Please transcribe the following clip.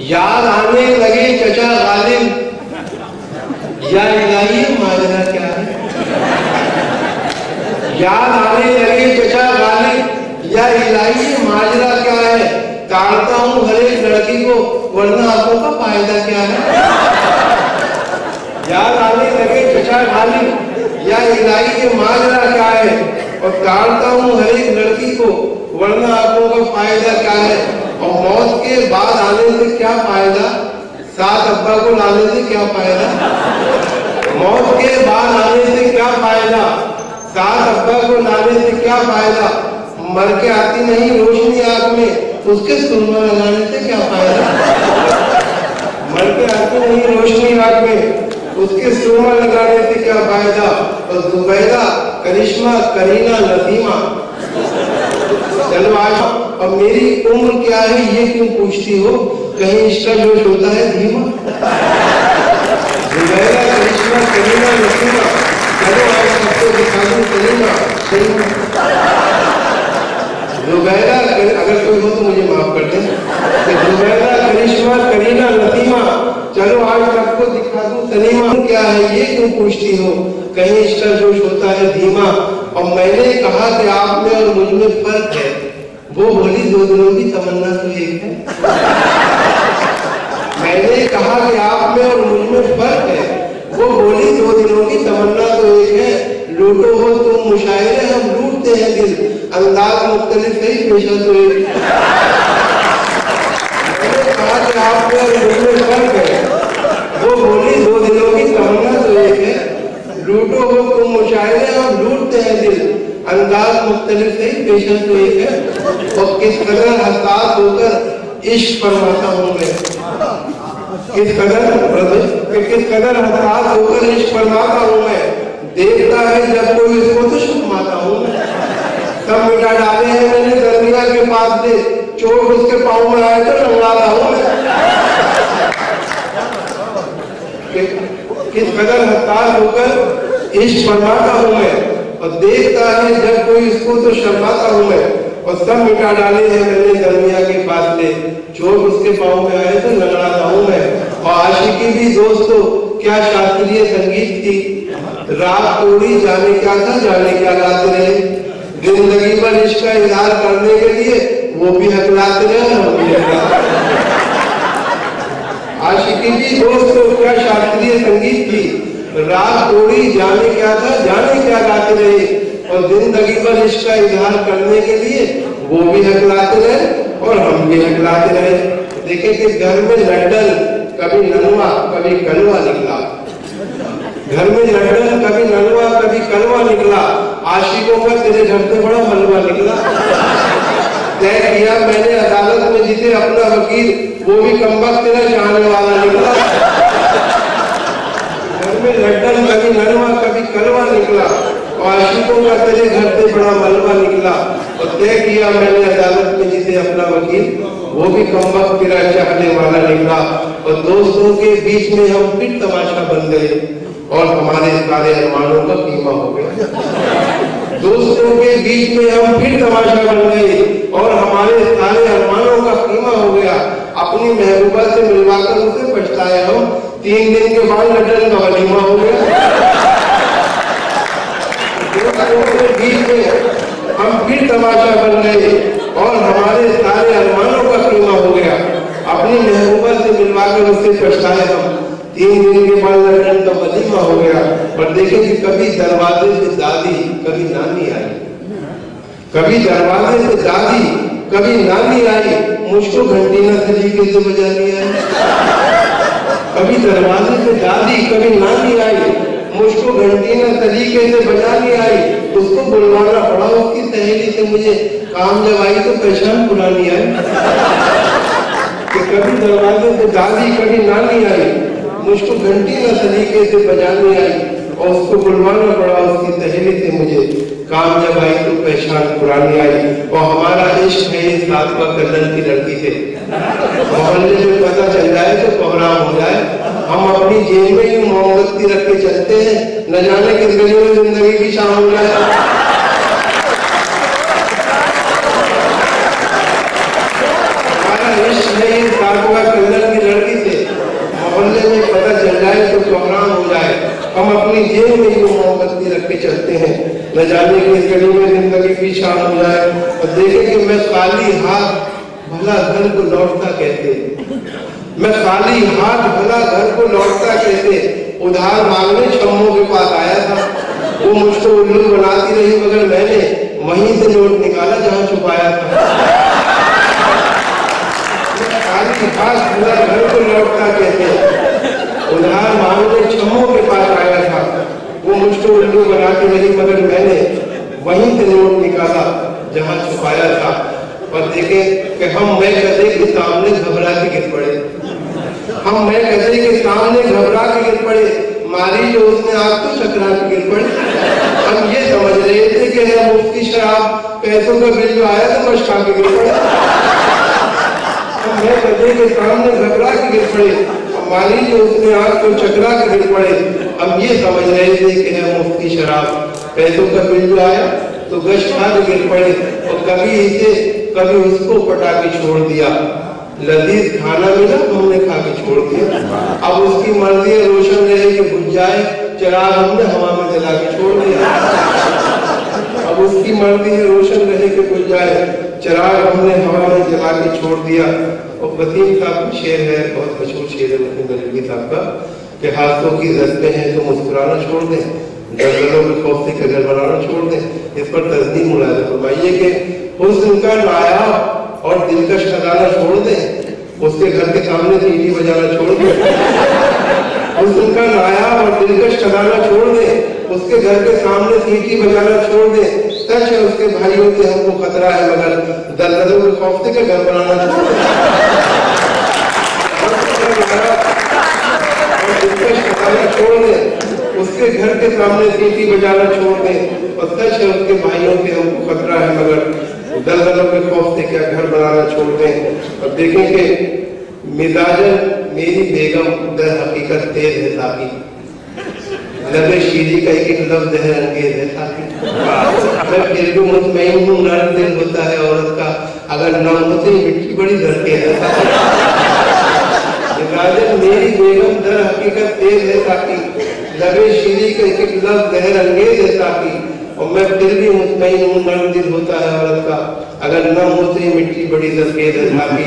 याद आने लगे चचा गालिब, या इलाही माजरा क्या है। याद आने लगे चचा गालिब, या इलाही माजरा क्या है। ताड़ता हूँ हर एक लड़की को, वरना आंखों का फायदा क्या है। याद आने लगे चचा गालिब, या इलाही ये माजरा क्या है। और ताड़ता हूँ हर एक लड़की को, वरना आंखों का फायदा क्या है। और मौत के बाद आने से क्या फायदा, साथ अब्बा को लाने से क्या फायदा। मौत के बाद आने से क्या फायदा, साथ अब्बा को लाने से क्या फायदा। मर के आती नहीं रोशनी आंख में, उसके सुरमा लगाने से क्या फायदा। मर के आती नहीं रोशनी आंख में, उसके सुरमा लगाने से क्या फायदा। और जुबैदा, करिश्मा, करीना, नसीमा, चलो आज। और मेरी उम्र क्या है ये क्यों पूछती हो, कहीं इसका जोश होता है धीमा। जुबैदा, करिश्मा, करीना, नसीमा, चलो आज सबको दिखा दूं करीना। जुबैदा, अगर कोई हो तो मुझे माफ कर दें। जुबैदा, करिश्मा, करीना, नसीमा, चलो आज सबको दिखा दूं सलीमा। क्या है ये क्यों पूछती हो, कहीं इसका जोश होता है धीमा। और मैंने कहा कि आप में और मुझ में फर्क है, वो बोली दो दिनों की तमन्ना तो एक है। मैंने कहा कि आप में और मुझ में फर्क है, वो बोली दो दिनों की तमन्ना तो एक है। लूटो हो तुम मुशायरे, हम लूटते हैं दिल, अंदाज मुख्तलिफ है, पेशा तो एक। मैंने कहा कि आप में और मुझ में फर्क है, वो बोली दो दिनों की तमन्ना तो एक है। लूटो हो तुम मुशायरे, हम लूटते हैं दिल, अंदाज मुख्तलिफ है, पेशा तो एक है। और किस कदर हसास होकर इश्क फरमाता हूँ मैं, किस कदर हसास होकर इश्क फरमाता हूँ मैं। देखता है जब कोई इसको तो शर्माता हूँ मैं। सब मिटा डाले हैं मैंने दरमिया के पास से, चोट उसके पाँव में आए तो रंगाता हूँ मैं। किस कदर हसास होकर इश्क फरमाता हूँ मैं। और देखता है जब कोई इसको तो शर्माता हूँ मैं। और सब मिटा डाले हैं मैंने दरमिया के पास से, चोट उसके पाँव में आए तो लंगड़ाता हूँ मैं। और आशिकी भी दोस्तों क्या शास्त्रीय संगीत थी, रात तोड़ी जाने क्या था, जाने क्या गाते रहे। जिंदगी पर इश्क का इजहार करने के लिए वो भी हकलाते रहे, हम भी हकलाते रहे। आशिकी भी दोस्तों क्या शास्त्रीय संगीत थी, रात तोड़ी जाने क्या था, जाने क्या गाते रहे। और जिंदगी पर इश्क का इजहार करने के लिए वो भी हकलाते रहे और हम भी हकलाते रहे। देखे कि घर में लड्डन कभी ननवा कभी कलवा निकला, घर में लड्डन कभी ननवा कभी कलवा निकला। आशिकों का तेरे घर से बड़ा हलवा निकला। तय किया मैंने अदालत में जिसे अपना वकील, वो भी कमबख्त तेरा चाहने वाला निकला। घर में लड्डन कभी ननवा कभी कलवा निकला, और आशिकों का तेरे घर से बड़ा मलबा निकला। और तय किया मैंने अदालत में जिसे अपना वकील, वो भी कमबख्त तेरा चाहने वाला निकला। और दोस्तों के बीच में हम फिर तमाशा बन गए, और हमारे सारे अरमानों का कीमा हो गया। दोस्तों के बीच में हम फिर तमाशा बन गए, और हमारे सारे अरमानों का कीमा हो गया। अपनी महबूबा से मिलवाकर उसे पछताए हम, 3 दिन के बाद लड्डन का वलीमा हो गया। दोस्तों के बीच में हम फिर तमाशा बन गए, और हमारे सारे अरमानों का कीमा हो गया। अपनी महबूबा से मिलवाकर उसे पछताए हम, 3 दिन के बाद लड्डन का वलीमा हो गया। और देखें कि कभी दरवाजे से दादी कभी नानी आई, कभी दरवाजे से दादी कभी नानी आई, मुझको घंटी न तरीके से बजानी आई। कभी दरवाजे से दादी कभी नानी आई, मुझको घंटी न तरीके से बजानी आई। उसको बुलवाना पड़ा उसकी सहेली से, मुझे काम जब आई तो पहचान पुरानी आई। कि कभी दरवाजे से दादी कभी नानी आई, मुझको घंटी न तरीके से बजानी आई। और उसको बुलवाना पड़ा उसकी सहेली से, मुझे काम जब आई तो पहचान पुरानी आई। और हमारा इश्क है इस सातवा कदर की लड़की से, मोहल्ले में पता चल जाए तो कोहराम हो जाए। हम अपनी जेब में यूं मोमबत्ती रख के चलते हैं, न जाने किस गली में जिंदगी की शाम हो जाए। हमारा इश्क है इस सातवा कदर की देह में ही वो मोमबत्ती रख के चलते हैं। न जाने की इस घड़ी में जिंदगी की शाम हो जाए और देखे कि मैं खाली हाथ भला घर को लौटता कहते, मैं खाली हाथ भला घर को लौटता कहते। उधार मांगने छम्मों के पास आया था, वो मुझको उल्लू बनाती रही मगर मैंने वहीं से नोट निकाला जहां छुपाया था। खाली हाथ भला घर को लौटता कहते, उधार मांगने छम्मों के पास आया था, वो मुझको उल्लू बनाती रही मगर मैंने वहीं से नोट निकाला जहां छुपाया था। और देखे कि हम मैं गधे के सामने घबरा के गिर पड़े, हम मैं गधे के सामने घबरा के गिर पड़े, मारी जो उसने आग तो चकरा के गिर पड़े। हम ये समझ रहे थे कि है मुफ्त शराब, पैसों का बिल जो आया तो बस खा के गिर पड़े। हम मैं गधे के सामने घबरा के गिर पड़े, मारी जो उसने आग तो चकरा के गिर पड़े। हम ये समझ रहे थे कि है मुफ्त शराब, पैसों का बिल जो आया तो गश खा के गिर पड़े। और कभी इसे कभी उसको पटा के छोड़ दिया, लजीज खाना मिला तो हमने खा के छोड़ दिया। अब उसकी मर्जी है रोशन रहे कि बुझ जाए, चिराग हमने हवा में जला के छोड़ दिया। अब उसकी मर्जी है रोशन रहे कि बुझ जाए, चिराग हमने हवा में जला के छोड़ दिया। और वसीम साहब का शेर है, बहुत मशहूर शेर है वसीम गजनवी साहब का, कि हाथों की रस्में हैं तो मुस्कुराना छोड़ दें, दर्दों के खौफ से कदर बनाना छोड़ दें। इस पर तस्दीक मुलाज़ा फरमाइए कि हुस्न का नायाब और दिलकश खजाना छोड़ दें, उसके घर के सामने सीटी बजाना छोड़ दें। हुस्न का नायाब और दिलकश खजाना छोड़ दें, उसके घर के सामने सीटी बजाना छोड़ दें। सच है उसके भाइयों से हमको खतरा है मगर दलदलों के खौफ से घर बनाना छोड़ दें। दिलकश खजाना छोड़ दें, उसके घर के सामने सीटी बजाना छोड़ दें। और सच है उसके भाइयों से हमको खतरा है मगर दलदलों के खौफ से क्या घर बनाना छोड़ दें। और देखें कि मिजाजन मेरी बेगम दर हकीकत तेज है साकी, लबे शीरी का एक लफ्ज है अंगेज है साकी। मैं फिर भी मुतमईन हूँ, नर्म दिल होता है औरत का, अगर न होती मिट्टी बड़ी धरती है। मिजाजन मेरी बेगम दर हकीकत तेज है साकी, लबे शीरी का एक लफ्ज है अंगेज है साकी। और मैं फिर भी मुतमईन हूँ, नर्म दिल होता है औरत का, अगर न होती मिट्टी बड़ी सफेद है साकी।